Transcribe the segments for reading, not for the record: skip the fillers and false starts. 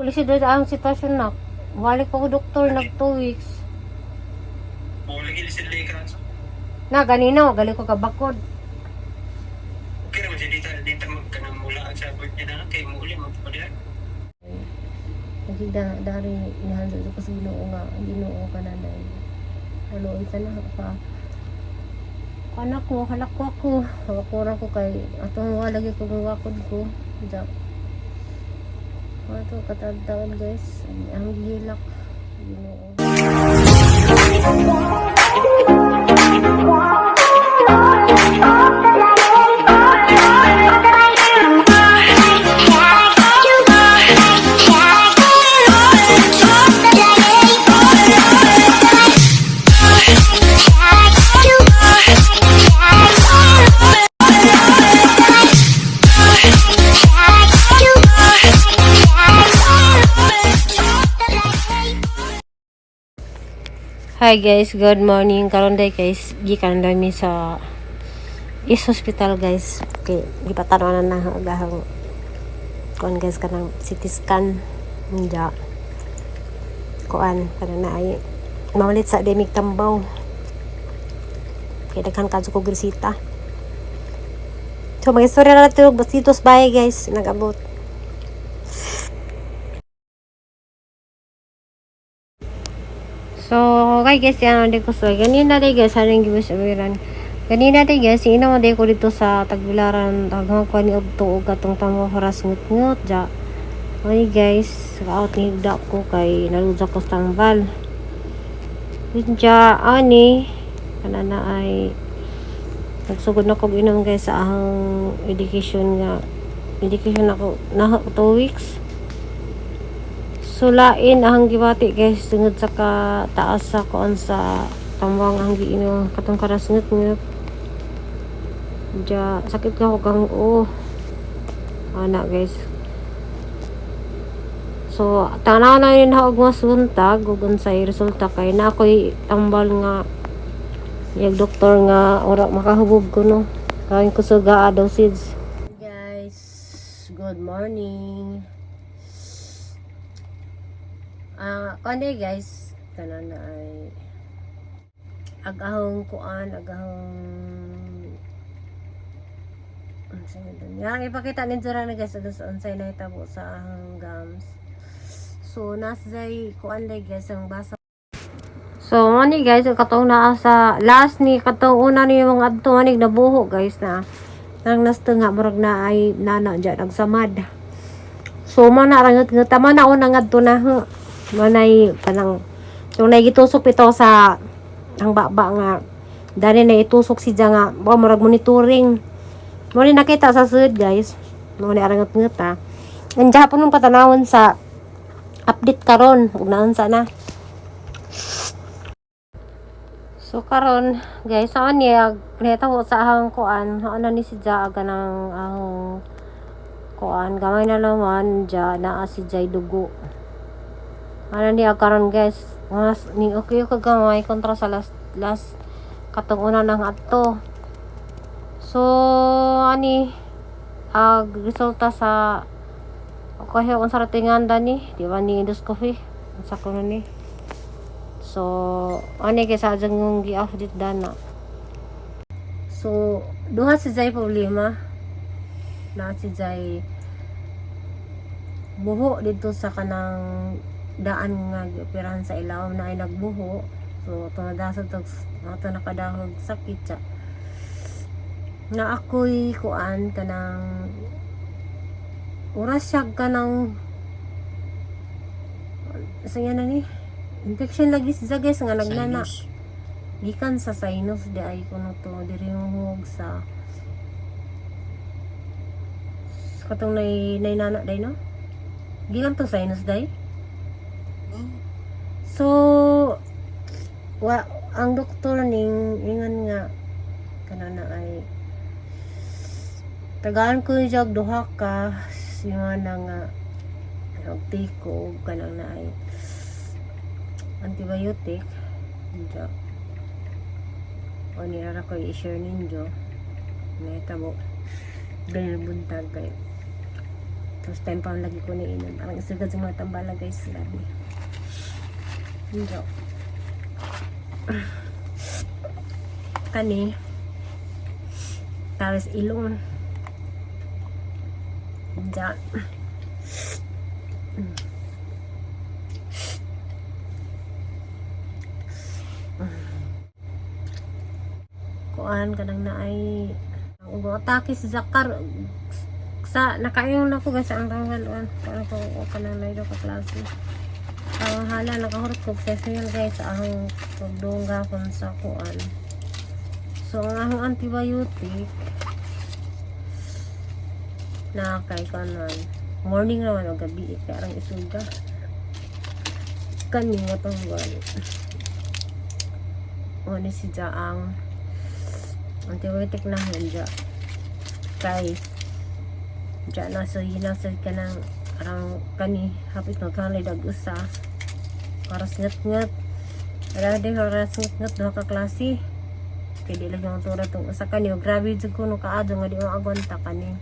Ulisid ang sitwasyon na. Balik ko doktor nag 2 weeks. Boleh gini sila ikan. Na ganina gali ko kabakod. Okay naman siya dito magkanang sa birthday na kay mo uli magpapalihan. Kasi dari inahanap ko sa Ginoo ka na dahil. Halo isa na pa. Anak ko, halak ko ako. Hawakura ko kay atong lagi ko gawakod ko. Diyan. Ito katadaan guys. Ang hilak. Ginoo. Hi guys, good morning. Karon day guys, gikan dami sa hospital guys. Okay, gipatanaw na agahang kuan guys kanang CT scan nja. Kuan kana na ay mawalit sa demig tambaw. Kay daghan kadto ko grisita. So mga istorya na natin basitos bye guys, nag-abot. So, okay guys, yan ang ko so. Ganina day guys, haring giwas awiran. Ganina day guys, inaw day ko dito sa Tagbilaran, taghang ko ni Ogto og atong tamo horas ngut-ngut ja. Okay guys, out ni higda ko kay naludsa ko sa tambal. Ja, ani kanana ay nagsugod na ko inom guys sa ahang education ako na 2 weeks. Sulain ang gibati guys tungod sa taas sa kuan sa tambang ang giino katong karas ngut ja sakit ka ko kang ana guys. So tanaw na yun haog nga suntag ug unsay resulta kay na ako'y tambal nga yung doktor nga ora makahubog ko no kain ko sa dosage. Guys, good morning. Kundi guys, kanan na ay agahong kuan, yang ipakita ninyo na guys, unsay na itabo sa ahang gums. So, nasay kuan day guys, ang basa. So, mani guys, katong naa sa last ni, katong una ni mga adto manig nabuho guys na nang nasto nga, marag na ay nana dyan, nagsamad. So, mana rangat nga, tama na unang adto na manay kanang yung nagitusok ito sa ang baba nga dali na itusok si Diya nga marag monitoring mo ni nakita sa sud guys mo ni arangat ngeta ang hapon ng patanawon sa update karon ug naon sa na. So karon guys sa niya nahitabo sa ahang kuan ano ni si Diya ganang ahong kuan gamay na naman Diya naa si Diya dugo. Ano niya karon guys mas ni okay kagamay kontra sa last katong una nang adto. So ani resulta sa okay kung sa ratingan dani di ba ni endoscopy sa kuno ni. So ani kay sa jang gi-update dana. So duha si Jay problema na si Jay buho dito sa kanang daan nga operahan sa ilaw na ay nagbuho. So tumadasad to ato nakadahog sakit siya na ako'y kuan kanang oras siya kanang saya na ni infection lagi sa guys nga nagnana gikan sa sinus di ay kuno to diri hug sa katong nay nana day no gikan to sinus day. So, ang doktor ning ingan nga kanana ay tagaan ko yung jag duha ka simana nga tiko kanang na ay antibiotic jo o nirara ko i-share ninyo may tabo ganyan buntag kay First time pa lagi ko na inom. Parang isagad sa mga tambala guys. Labi. Hindi. Kani. Tapos ilong. Diyan. Kuan kanang naay ang atake si Zakar sa nakaayong na ko guys ang tanggaluan para ko kanang lay ka klase. Ang hala nakahurot ko sa smell guys ang pagdungga kon sa kuan. So ang akong antibiotic na kay kanan morning naman o gabi karang isuga kani nga tanggal. O ni si Jaang antibiotic na hanja kay dyan nasa hinasad ka ng arang kani hapit na kanay dag-usa para ngat-ngat para din para ngat-ngat doon ka klase kaya di lang yung tura itong usa kani o grabe dyan ko no kaado nga di mo agwanta kani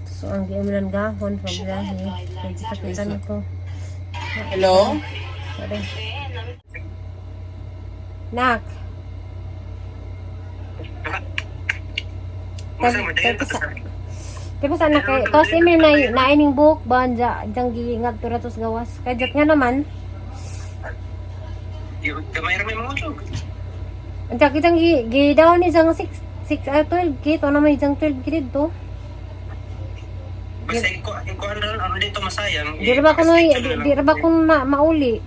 so ang giiminan gahon pagbiyahe kaya sakitan ko. Hello? Sorry nak Tipo sana kay tos imi na ining book banja jang giingat turatos gawas. Kajat nga naman. Kamay ramay mo chog. Anta kitang gi down ni jang 12 gito na may jang 12 grade to. Basta ko ano dito masayang. Di ra ba kuno di ra ba kun na mauli.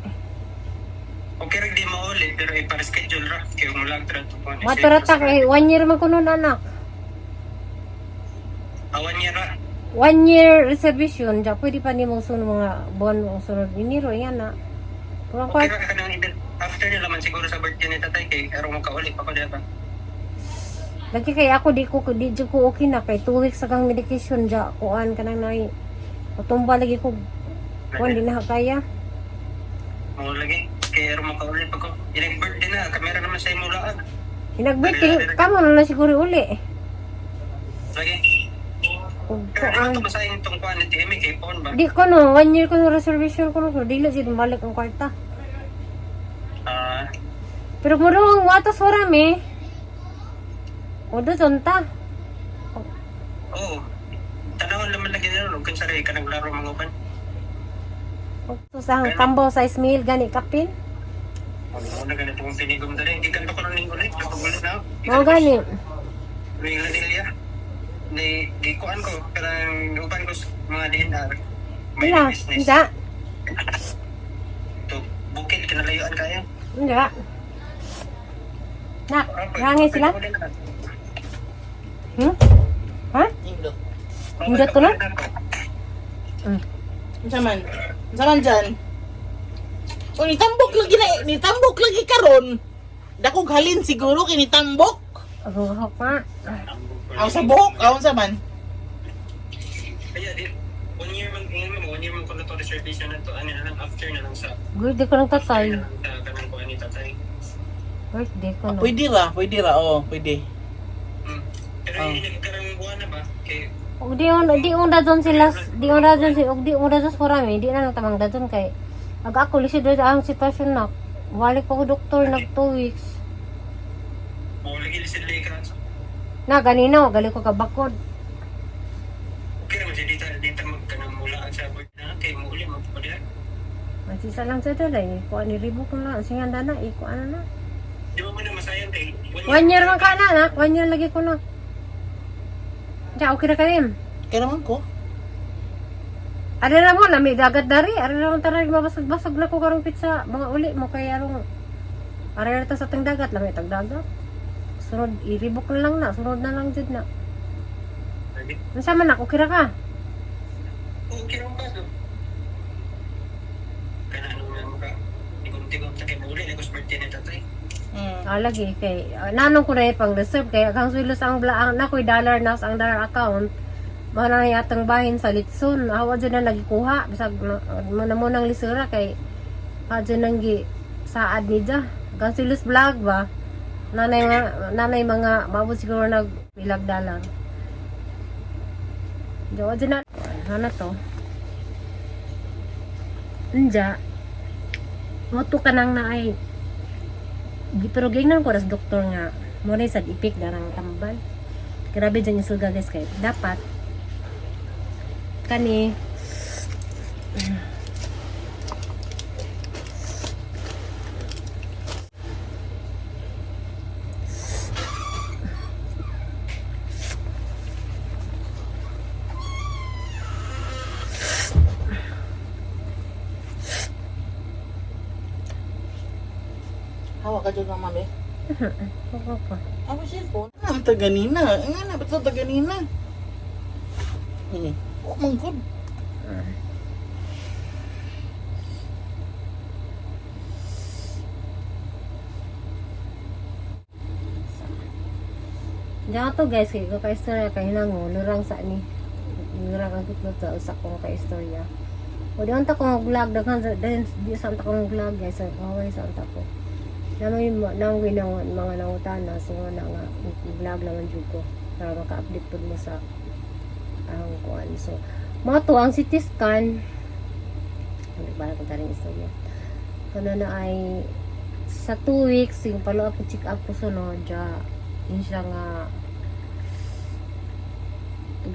Okay ra di mauli pero ipa-schedule ra kay mo lang tra to. Maturata kay 1 year man kuno anak. Awan niya ra. 1 year reservation ja pwede pa nimo sunod mga buwan o sunod Enero yan na. Kurang Okay kwart. ra ka nang event. After nila man siguro sa birthday ni tatay kay aron mo kauli pa ko diba. Lagi kay ako di ko okay na kay 2 weeks agang medication ja kuan kanang nay. Tumba lagi ko kuan di na kaya. Mo lagi kay aron mo kauli pa ko. Ilang birthday na kamera naman sa imo laag. Inagbit kamo na siguro uli. Lagi. Ug Pero kuan. ito basahin itong kuan ni TMA kay phone ba? Di ko no 1 year ko no reservation ko no so dili jud balik ang kwarta. Ah, Pero murong watos warami. O do tonta. oo. Tanawon naman lagi nila kung sari ka naglaro mga uban. So sa kambo sa Ismail gani kapin. Ano na ganito kung pinigom dali. Hindi ka ko ning ulit. Napagulit na. Mo gani. Ring na nila. Di kuan ko. Pero uban ko mga DNR. May Wala, business. hindi. To bukid kinalayuan kaya. Hindi. Nak, rangi sila? Hmm? Ha? Indot. Indot ko na? Saman. Saman dyan. O, nitambok lagi karon. Dakog halin siguro kinitambok. Ruhok nga. Aw sa buhok, aw sa man. Kaya di 1 year man ingin mo 1 year man ko na to reservation na to. Ano na lang after na lang sa Birthday ko ng tatay. kanang kuan ni tatay. Birthday ko no. Pwede ra, oo, pwede. Pero hindi nagkarang buwan na ba? Kay Og di on dadon sila, di on dadon si og di on dadon sa rami, di na nang tamang dadon kay ag ako lisod ang sitwasyon na. Walik ko doktor nag 2 weeks. mo lagi lisid ka. Na ganina gali ko kabakod. Okay naman siya dito magkanang mula sa abot na kay muli mo pa diyan. Masisa lang sa dalay ko ani ribo ko na singan dana iko ano na. Di ba mo na masayang kay 1 year man ka na, 1 year lagi ko na. Ja okay ra kayo. Kaya naman ko. Ada na mo na may dagat dari, ada na mo taray mabasag-basag na ko karong pizza mga uli mo kay arong. Ara na ta sa tang dagat, lamay tag dagat. Sunod iribok na lang na, sunod na lang jud na. Unsa man ako kira ka? Okay naman ba do? Kana ano na mo ka? Tigom-tigom sa kay muli na ko birthday ni tatay. Lagi kay nanong ko na pang reserve kay agang sulos ang blaang na koy dollar na sa ang dollar account. Mana na yatang bahin sa litson. Awa dyan na lagi kuha. Bisag na mo nang lisura kay dyan nang gi saad ni dya. Agang sulos vlog ba? Nanay mga mabot siguro nag bilag dalang. Diyo dyan na. Ano to? Anja. Moto ka nang na ay pero gingnan ko das doktor nga mo na sad ipik darang tambal. Grabe dyan yung sulga guys kay dapat kani Hawa ka dyan mama be. ako. Ako cellphone. Ang taganina. Nga na, ba't ito taganina? Oh, manggod. Diyan to guys, kay ko istorya kay nango, lurang sa ni. Lurang ang gitno sa usa ko ka istorya. O diyan ta ko vlog daghan di sa ta ko vlog guys, away sa ta ko. Naman nang winang mga nangutana so na nga vlog naman jud ko para maka-update pud mo sa ang kuan. So, mo to ang CT scan. Ano ba ko taring istorya? Kana na ay sa 2 weeks yung follow up check up ko sunod ja yun siya nga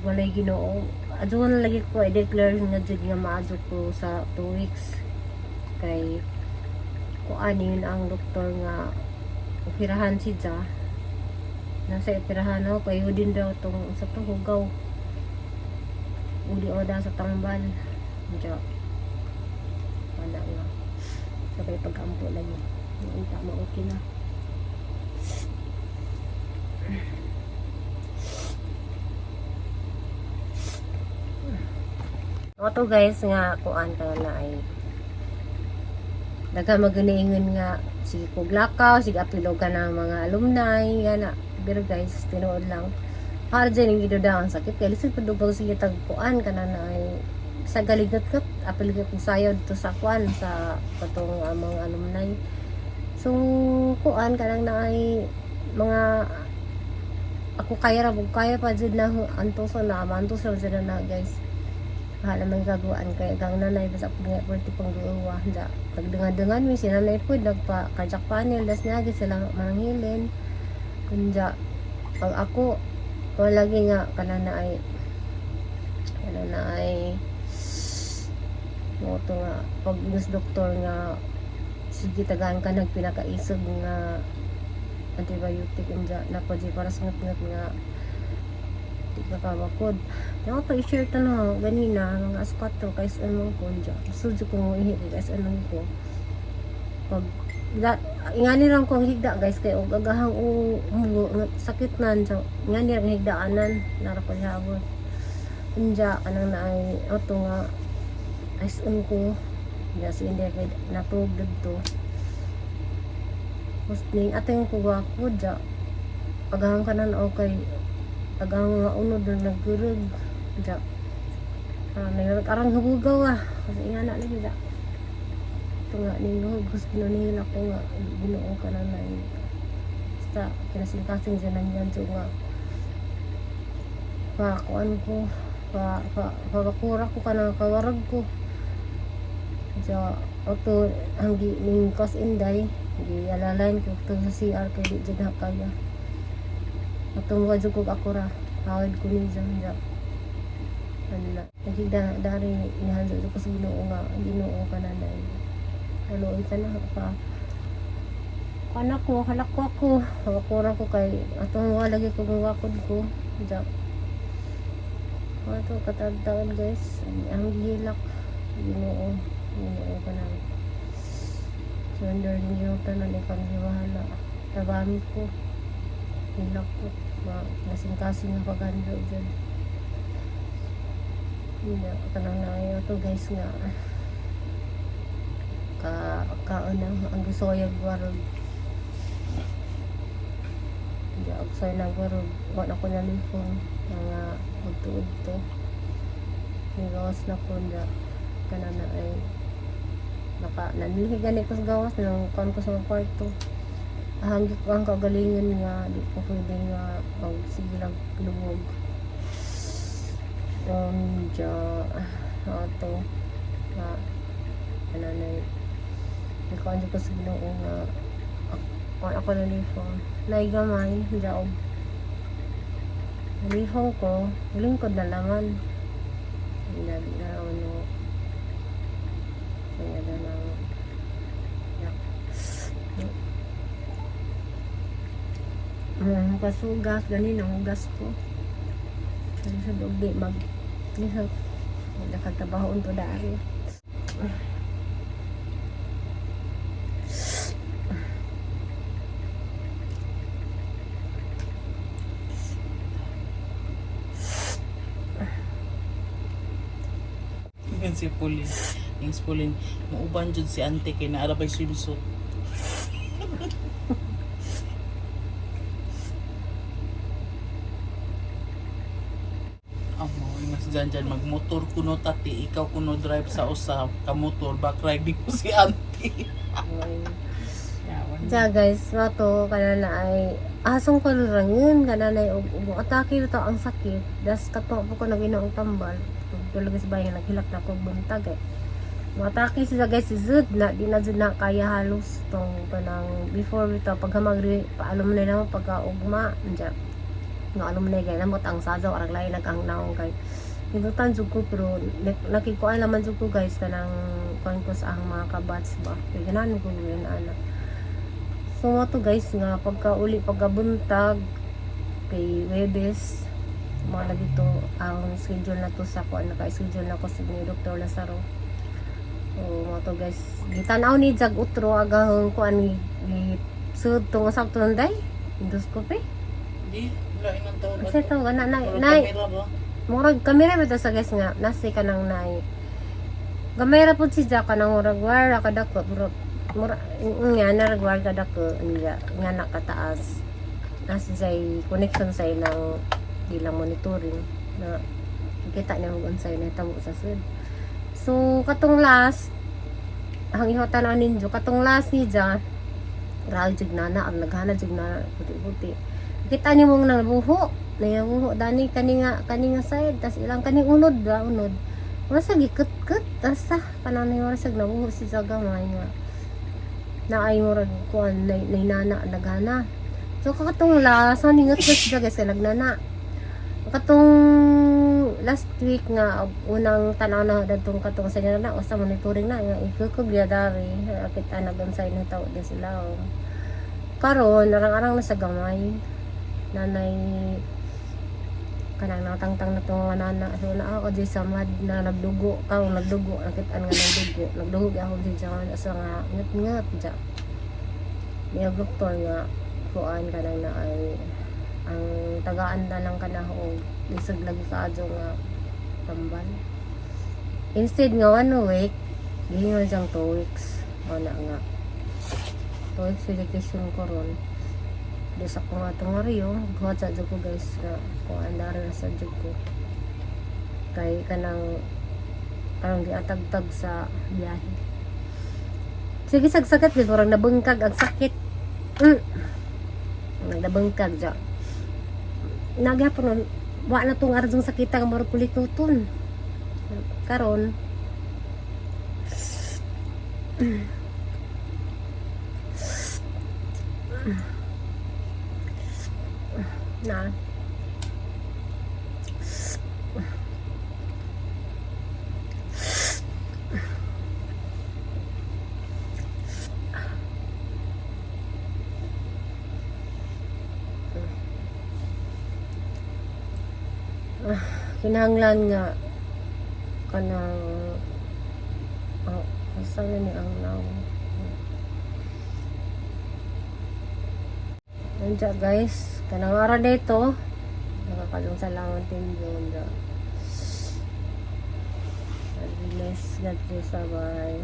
walay Ginoo adto na lagi ko i-declare nga jud nga maadto ko sa 2 weeks kay kung anin ang doktor nga operahan si Ja nasa operahan ako kay din daw tong sa hugaw uli oda sa tambal Ja wala nga sabay pag-ampo lagi yung tama okay na Oto guys nga kuan ka na ay daga maganingon nga sige kog lakaw sige apilo ka ng mga alumni nga na pero guys tinuod lang para dyan yung gidodahan sakit kaya lisod padubag sige tag kuan ka na ay sa galigot kat apilo kog sayod to sa kuan sa katong mga alumni so kuan ka lang na ay mga ako kaya pa dyan na antos na amantos na na guys hala man gagawaan kay gang nanay basta nga perti pang duwa da pagdengan-dengan mi sila nay pud nagpa kajak panel das niya sila manghilin kunja pag ako wala lagi nga kana na ay mo to nga pag nus doktor nga sige tagaan ka nagpinakaisog nga antibiotic unja na pud para sa ngat nga di ka kabakod. Yung ito i-share ito na ganina mga aspat to kaysa anong ko dyan. Sudyo ko mo ihigda kaysa anong ko. Pag ingani lang kong higda guys kay og agahang sakit nan so ingani lang higdaanan narapaghabot. Unja kanang naay auto nga ice-on ko. Ya si hindi kay natug dito. Hosting ateng ko ako dyan. Agahang kanan okay tagang nga unod na nagurug ja nagurug arang hubugaw kasi nga na lagi ja ito nga niluhog gusto kinunihil ako nga Ginoo ka na basta kinasingkasing dyan nanyan so nga pakuan ko pagakura ko ka na kawarag ko ja auto hanggi ning cause inday di alalain ko ito sa CR kay di dyan kaya atong wadyo kog akura hawad ko ni dyan nakikita dari inahanso ko sa Ginoo ka na haluin ka na pa anak ko halak ko ako hawakura ko kay atong walagi kog wakod ko dyan ito katagtaon guys ang hilak Ginoo ka na surrender niyo tanan ikang giwahala tabami ko hilak ko nasing-kasing na paganda dyan hindi kanang na ito guys nga kaunang ang gusoyag warog hindi ako sa'yo na warog wala ko na lipong mga magtuod to gawas na po na kanang na ay nanilihigan ko sa gawas nang kuhan ko sa kwarto hanggang ko ang kagalingan nga di ko pwede nga sige lang lumog Ja, ato na ano na ikaw ang ko sa Ginoo nga ako na lihong naigamay jaob lihong ko lingkod na laman hindi na ano kaya na lang pasugas ganin ang hugas ko ano sa dobi mag nihap nakatabaho to dari Yan si Pauline. Yung si Pauline, mauban dyan si ante kay naarabay swimsuit. Amo, mas dyan magmotor kuno tati, ikaw kuno drive sa usap, kamotor, back riding ko si ante. ja guys mato kana na ay asong kalurangin kana na ug atake to ang sakit das kato po ko naginaong tambal talaga sa bayan naghilak na ko buntag eh matake siya guys si Zud na di na Zud na kaya halos tong kanang before ito paghamag paalom na lang pagkaugma ja no alom na gay lamot ang sazaw arag lain nagang naong kay Hindutan jud ko pero nakikuan naman jud ko guys kanang kuan ko sa ang mga kabats ba kay ganan ko yun ana. So mo to guys nga pagkabuntag kay Webes mga na dito ang schedule na to sa kuan naka-schedule na ko sa ni Dr. Lazaro. So mo to guys gitanaw ni jag utro agang kuan ni sud tong sakto nday endoscopy. Di, lain ang taon. Kasi to ana na Kamera ba? murag kamera ba to sa guys nga nasi ka nang nay kamera po si Jack ka nang murag wala kada ko murag nga naragwar kada ko nga nakataas nasi say connection sa ilang ilang monitoring na kita niya mo unsay na tamo sa sud so katong last ang ihotan ang ninjo katong last ni Ja ral jud na ang naghana jud na puti-puti kita niyo mong nabuho nayabuho dani kani nga side tas ilang kani unod wala sa gikut-kut tas kanang wala sa nabuho si sa gamay nga na ay murag kuan nana naghana so katong last ningot sa siya guys kay nagnana katong last week nga unang tanaw na dadtong katong sa na sa monitoring na nga ikukog ya dari kita nagansay na tawo din sila karon arang-arang na sa gamay nanay kanang natangtang na itong nana so na ako di samad na nagdugo nakitaan nga nagdugo ako di dyan asa nga ngat dyan niya doktor nga kuan kanang na ay ang tagaan na lang kanahong isag lagi ka adyo nga tambal instead nga 1 week gihingon siyang 2 weeks o na nga 2 weeks vacation ko ron sa ko nga itong Mario buhat sa dyan ko guys na kung andara na sa dyan ko kay kanang parang giatagtag sa biyahe sige sagsagat dyan parang nabungkag ang sakit nabungkag dyan nagyapon wala na itong arzong sakita ng marang kulituton karon na kinahanglan nga kanang asa ni ang naw nandiyan guys kanang araw dito nakakalong sa langon din yun bless God bless sabay